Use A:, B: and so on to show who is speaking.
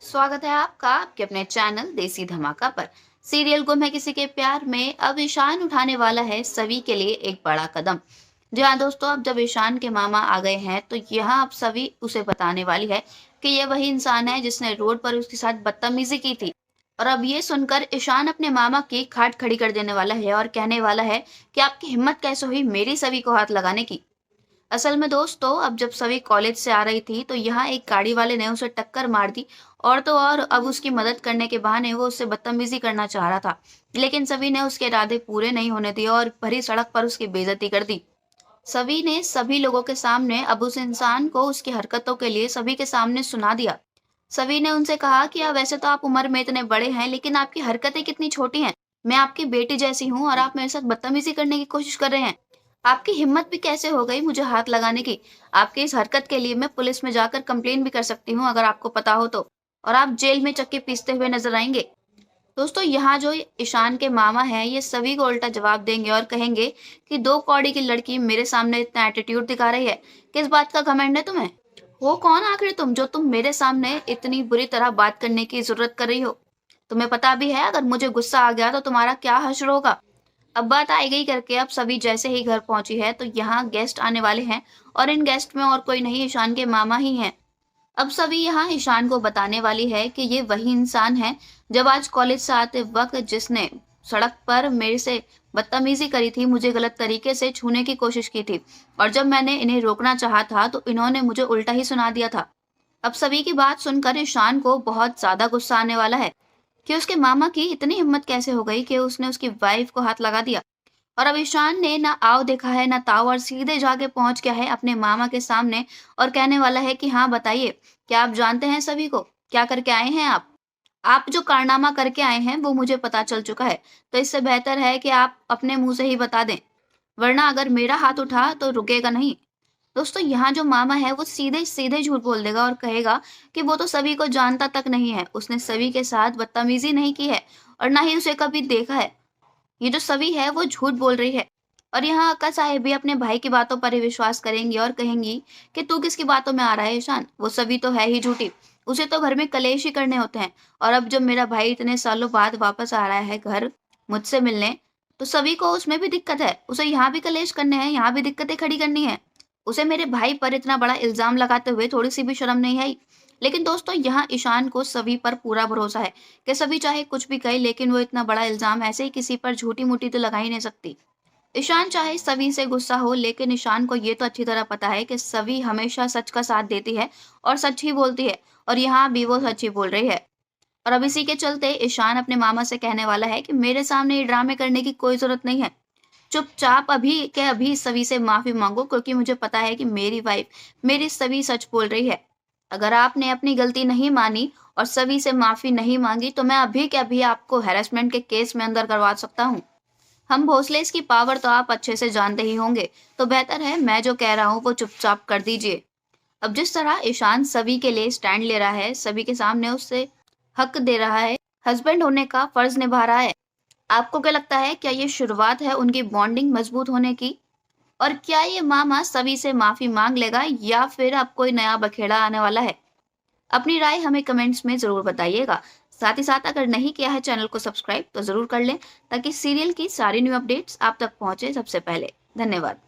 A: स्वागत है आपका आपके अपने चैनल देसी धमाका पर। सीरियल गुम है किसी के प्यार में अब ईशान उठाने वाला है सभी के लिए एक बड़ा कदम। जी हाँ दोस्तों, अब जब ईशान के मामा आ गए हैं तो यहाँ अब सभी उसे बताने वाली है कि यह वही इंसान है जिसने रोड पर उसके साथ बदतमीजी की थी। और अब ये सुनकर ईशान अपने मामा की खाट खड़ी कर देने वाला है और कहने वाला है कि आपकी हिम्मत कैसे हुई मेरी सभी को हाथ लगाने की। असल में दोस्तों, अब जब सभी कॉलेज से आ रही थी तो यहाँ एक गाड़ी वाले ने उसे टक्कर मार दी। और तो और अब उसकी मदद करने के बहाने वो उससे बदतमीजी करना चाह रहा था, लेकिन सभी ने उसके इरादे पूरे नहीं होने दिए और भरी सड़क पर उसकी बेइज्जती कर दी। सभी ने सभी लोगों के सामने अब उस इंसान को उसकी हरकतों के लिए सभी के सामने सुना दिया। सभी ने उनसे कहा कि अब वैसे तो आप उम्र में इतने बड़े हैं, लेकिन आपकी हरकतें कितनी छोटी हैं। मैं आपकी बेटी जैसी हूँ और आप मेरे साथ बदतमीजी करने की कोशिश कर रहे हैं। आपकी हिम्मत भी कैसे हो गई मुझे हाथ लगाने की? आपकी इस हरकत के लिए मैं पुलिस में जाकर कंप्लेन भी कर सकती हूँ अगर आपको पता हो तो। और आप जेल में चक्के पीसते हुए नजर आएंगे। दोस्तों, यहाँ जो ईशान के मामा हैं ये सभी को उल्टा जवाब देंगे और कहेंगे कि दो कौड़ी की लड़की मेरे सामने इतना एटीट्यूड दिखा रही है, किस बात का घमंड है तुम्हें? हो कौन आखिर तुम जो तुम मेरे सामने इतनी बुरी तरह बात करने की जरूरत कर रही हो? तुम्हें पता भी है अगर मुझे गुस्सा आ गया तो तुम्हारा क्या हश्र होगा? अब बात आई गई करके अब सभी जैसे ही घर पहुंची है तो यहाँ गेस्ट आने वाले हैं। और इन गेस्ट में और कोई नहीं, ईशान के मामा ही हैं। अब सभी यहाँ ईशान को बताने वाली है कि ये वही इंसान है जब आज कॉलेज से आते वक्त जिसने सड़क पर मेरे से बदतमीजी करी थी, मुझे गलत तरीके से छूने की कोशिश की थी। और जब मैंने इन्हें रोकना चाहा था तो इन्होंने मुझे उल्टा ही सुना दिया था। अब सभी की बात सुनकर ईशान को बहुत ज्यादा गुस्सा आने वाला है कि उसके मामा की इतनी हिम्मत कैसे हो गई कि उसने उसकी वाइफ को हाथ लगा दिया। और अब ईशान ने ना आओ देखा है ना ताव और सीधे जाके पहुंच गया है अपने मामा के सामने और कहने वाला है कि हाँ बताइए, क्या आप जानते हैं सभी को क्या करके आए हैं आप जो कारनामा करके आए हैं वो मुझे पता चल चुका है। तो इससे बेहतर है कि आप अपने मुंह से ही बता दें, वरना अगर मेरा हाथ उठा तो रुकेगा नहीं। दोस्तों, यहाँ जो मामा है वो सीधे सीधे झूठ बोल देगा और कहेगा कि वो तो सभी को जानता तक नहीं है, उसने सभी के साथ बदतमीजी नहीं की है और ना ही उसे कभी देखा है। ये जो सभी है वो झूठ बोल रही है। और यहाँ अक्का साहेब भी अपने भाई की बातों पर ही विश्वास करेंगी और कहेंगी कि तू किसकी बातों में आ रहा है ईशान, वो सभी तो है ही झूठी। उसे तो घर में कलेश ही करने होते हैं। और अब जब मेरा भाई इतने सालों बाद वापस आ रहा है घर मुझसे मिलने, तो सभी को उसमें भी दिक्कत है, उसे यहाँ भी कलेश करने हैं, यहाँ भी दिक्कतें खड़ी करनी है। उसे मेरे भाई पर इतना बड़ा इल्जाम लगाते हुए थोड़ी सी भी शर्म नहीं आई। लेकिन दोस्तों, यहाँ ईशान को सभी पर पूरा भरोसा है कि सभी चाहे कुछ भी कहे, लेकिन वो इतना बड़ा इल्जाम ऐसे ही किसी पर झूठी मूठी तो लगा ही नहीं सकती। ईशान चाहे सभी से गुस्सा हो, लेकिन ईशान को ये तो अच्छी तरह पता है कि सभी हमेशा सच का साथ देती है और सच ही बोलती है। और यहाँ भी वो सच ही बोल रही है। और अब इसी के चलते ईशान अपने मामा से कहने वाला है कि मेरे सामने ये ड्रामे करने की कोई जरूरत नहीं है। चुपचाप अभी के अभी सभी से माफी मांगो, क्योंकि मुझे पता है कि मेरी वाइफ मेरी सभी सच बोल रही है। अगर आपने अपनी गलती नहीं मानी और सभी से माफी नहीं मांगी तो मैं अभी के अभी आपको हैरेसमेंट के केस में अंदर करवा सकता हूँ। हम भोसले की पावर तो आप अच्छे से जानते ही होंगे, तो बेहतर है मैं जो कह रहा हूँ वो चुपचाप कर दीजिए। अब जिस तरह ईशान सभी के लिए स्टैंड ले रहा है, सभी के सामने उससे हक दे रहा है, हस्बैंड होने का फर्ज निभा रहा है, आपको क्या लगता है, क्या ये शुरुआत है उनकी बॉन्डिंग मजबूत होने की? और क्या ये मामा सभी से माफी मांग लेगा या फिर अब कोई नया बखेड़ा आने वाला है? अपनी राय हमें कमेंट्स में जरूर बताइएगा। साथ ही साथ अगर नहीं किया है चैनल को सब्सक्राइब तो जरूर कर लें, ताकि सीरियल की सारी न्यू अपडेट्स आप तक पहुंचे सबसे पहले। धन्यवाद।